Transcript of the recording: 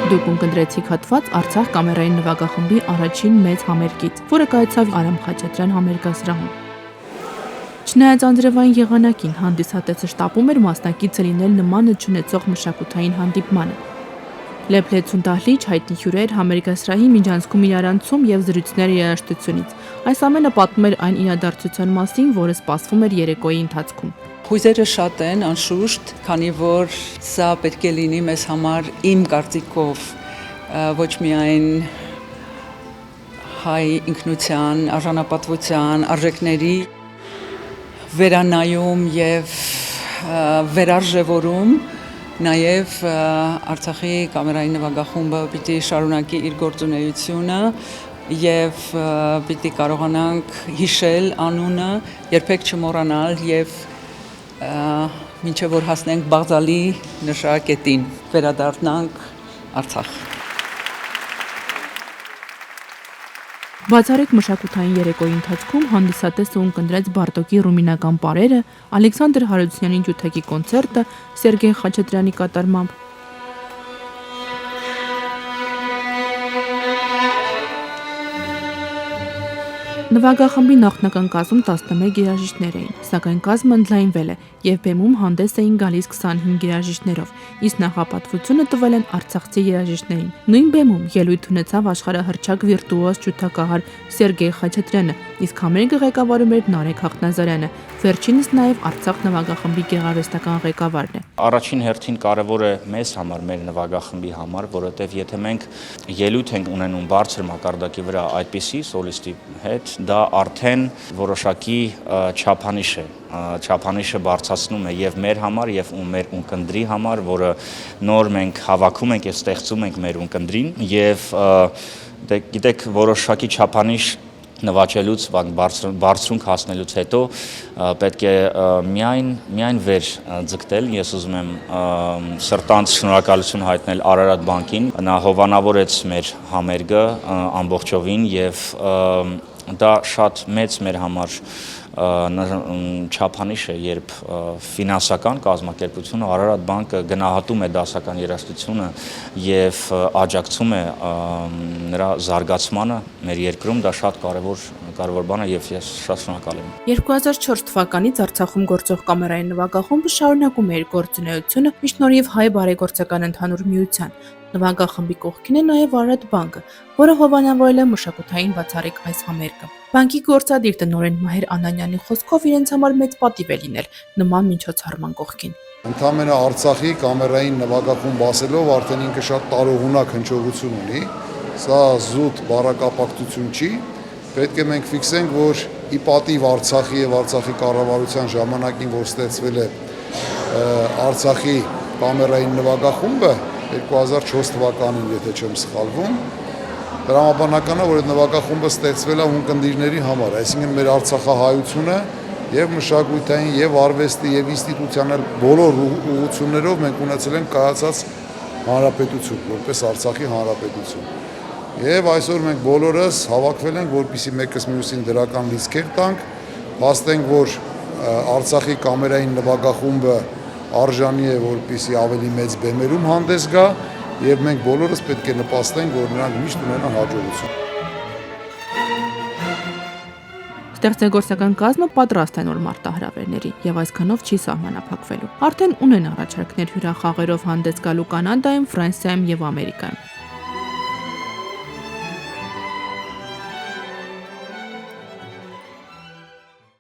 Դուք ունկնդրեցիք հատված Արցախ կամերային նվագախմբի առաջին մեծ համերգից, որը կայացավ Արամ Խաչատրյան համերգասրահում։ Չնայած անձրևային եղանակին, հանդիսատեսը շտապում էր մասնակիցը լինել նմանը չունեցող մշակութային հանդիպմանը։ Լեփլեցուն դահլիճ, հայտնի հյուրեր, համերգասրահի միջանցքում իրարանցում եւ զրույցներ երաժշտությունից։ Այս ամենը պատմում էր այն իրադարձության մասին, որը սպասվում էր երեկոյի ընթացքում։ Հույզերը շատ են, անշուշտ, քանի որ սա պետք է լինի մեզ համար իմ կարծիքով ոչ միայն հայ ինքնության, արժանապատվության, արժեքների վերանայում եւ վերարժևորում, նաեւ Արցախի կամերային նվագախումբը պիտի շարունակի իր գործունեությունը եւ պիտի կարողանանք հիշել անունը, երբեք չմոռանալ եւ մինչև որ հասնենք Բաղձալի նշանակետին, վերադառնանք Արցախ։ Բացառիկ մշակութային երեկոյի ընթացքում հանդիսատեսը ունկնդրեց Բարտոկի ռումինական պարերը, Ալեքսանդր Հարությունյանի ջութակի կոնցերտը Սերգեյ Խաչատրյանի կատարմամբ։ Նվագախմբի նախնական կազմում 11 երաժիշտներ էին, սակայն կազմը ընդլայնվել է եւ բեմում հանդես էին գալիս 25 երաժիշտներով, իսկ նախապատվությունը տվել են արցախցի երաժիշտներին։ Նույն բեմում ելույթ ունեցավ աշխարհահռչակ վիրտուոզ ջութակահար Սերգեյ Խաչատրյանը, իսկ համերգը ղեկավարում էր Նարեկ Հաղթնազարյանը, վերջինս նաեւ Արցախ նվագախմբի գեղարվեստական ղեկավարն է։ Առաջին հերթին կարևոր է մեզ համար, մեր նվագախմբի համար, որովհետեւ եթե մենք ելույթ ենք ունենում բարձր մակարդակի վրա այդպիսի սոլիստի հետ, դա արդեն որոշակի չափանիշ է, չափանիշը բարձրացնում է եւ մեր համար եւ մեր ունկնդրի համար, որը նոր մենք հավաքում ենք եւ ստեղծում ենք մեր ունկնդրին եւ գիտեք որոշակի չափանիշ նվաճելուց, բարձրունք հասնելուց հետո պետք է միայն վեր ձգտել, ես ուզում եմ սրտանց շնորհակալություն հայտնել Արարատ բանկին, նա հովանավորեց մեր համերգը ամբողջովին եւ դա շատ մեծ մեր համար չափանիշ է, երբ ֆինանսական կազմակերպությունը Արարատ բանկը գնահատում է դասական երաժշտությունը եւ աջակցում է նրա զարգացմանը մեր երկրում, դա շատ կարևոր բան է եւ ես շատ շնորհակալ եմ։ 2004 թվականից Արցախում գործող կամերային նվագախումբը շարունակում է իր գործունեությունը ի շնորհիվ Հայ բարեգործական ընդհանուր միության։ Նվագախմբի կողքին է նաև Արարատ բանկը, որը հովանավորել է մշակութային բացառիկ այս համերգը։ Բանկի գործադիր տնօրեն Մահեր Անանյանի խոսքով իրենց համար մեծ պատիվ է լինել նման միջոցառման կողքին։ Ընդամենը Արցախի կամերային նվագախումբ ասելով արդեն ինքը շատ տարողունակ հնչողություն ունի, սա զուտ բառակապակցություն չի, պետք է մենք ֆիքսենք, որ ի պատիվ Արցախի եւ Արցախի կառավարության ժամանակին, որ ստեղծվել է Արցախի կամերային նվագախումբը 2004 թվականին, եթե չեմ սխալվում, դրամաբանական է, որ այդ նվագախումբը ստեղծվել է ունկնդիրների համար, այսինքն մեր արցախահայությունը եւ մշակութային եւ արվեստի եւ ինստիտուցիոնալ բոլոր ուղղություններով մենք ունեցել ենք կայացած հանրապետություն, որպես Արցախի հանրապետություն։ Եվ այսօր մենք բոլորս հավաքվել ենք, որպեսզի մեկս մյուսին դրական լիցքեր տանք, փաստենք, որ Արցախի կամերային նվագախումբը արժանի է, որպեսզի ավելի մեծ բեմերում հանդես գա եւ մենք բոլորս պետք է նպաստենք, որ նրանք միշտ ունենան հաջողություն։ Ստեղծագործական կազմը պատրաստ է նոր մարտահրավերների եւ այսքանով չի սահմանափակվելու։ Արդեն ունեն առաջարկներ հյուրախաղերով հանդես գալու Կանադայում, Ֆրանսիայում եւ Ամերիկայում։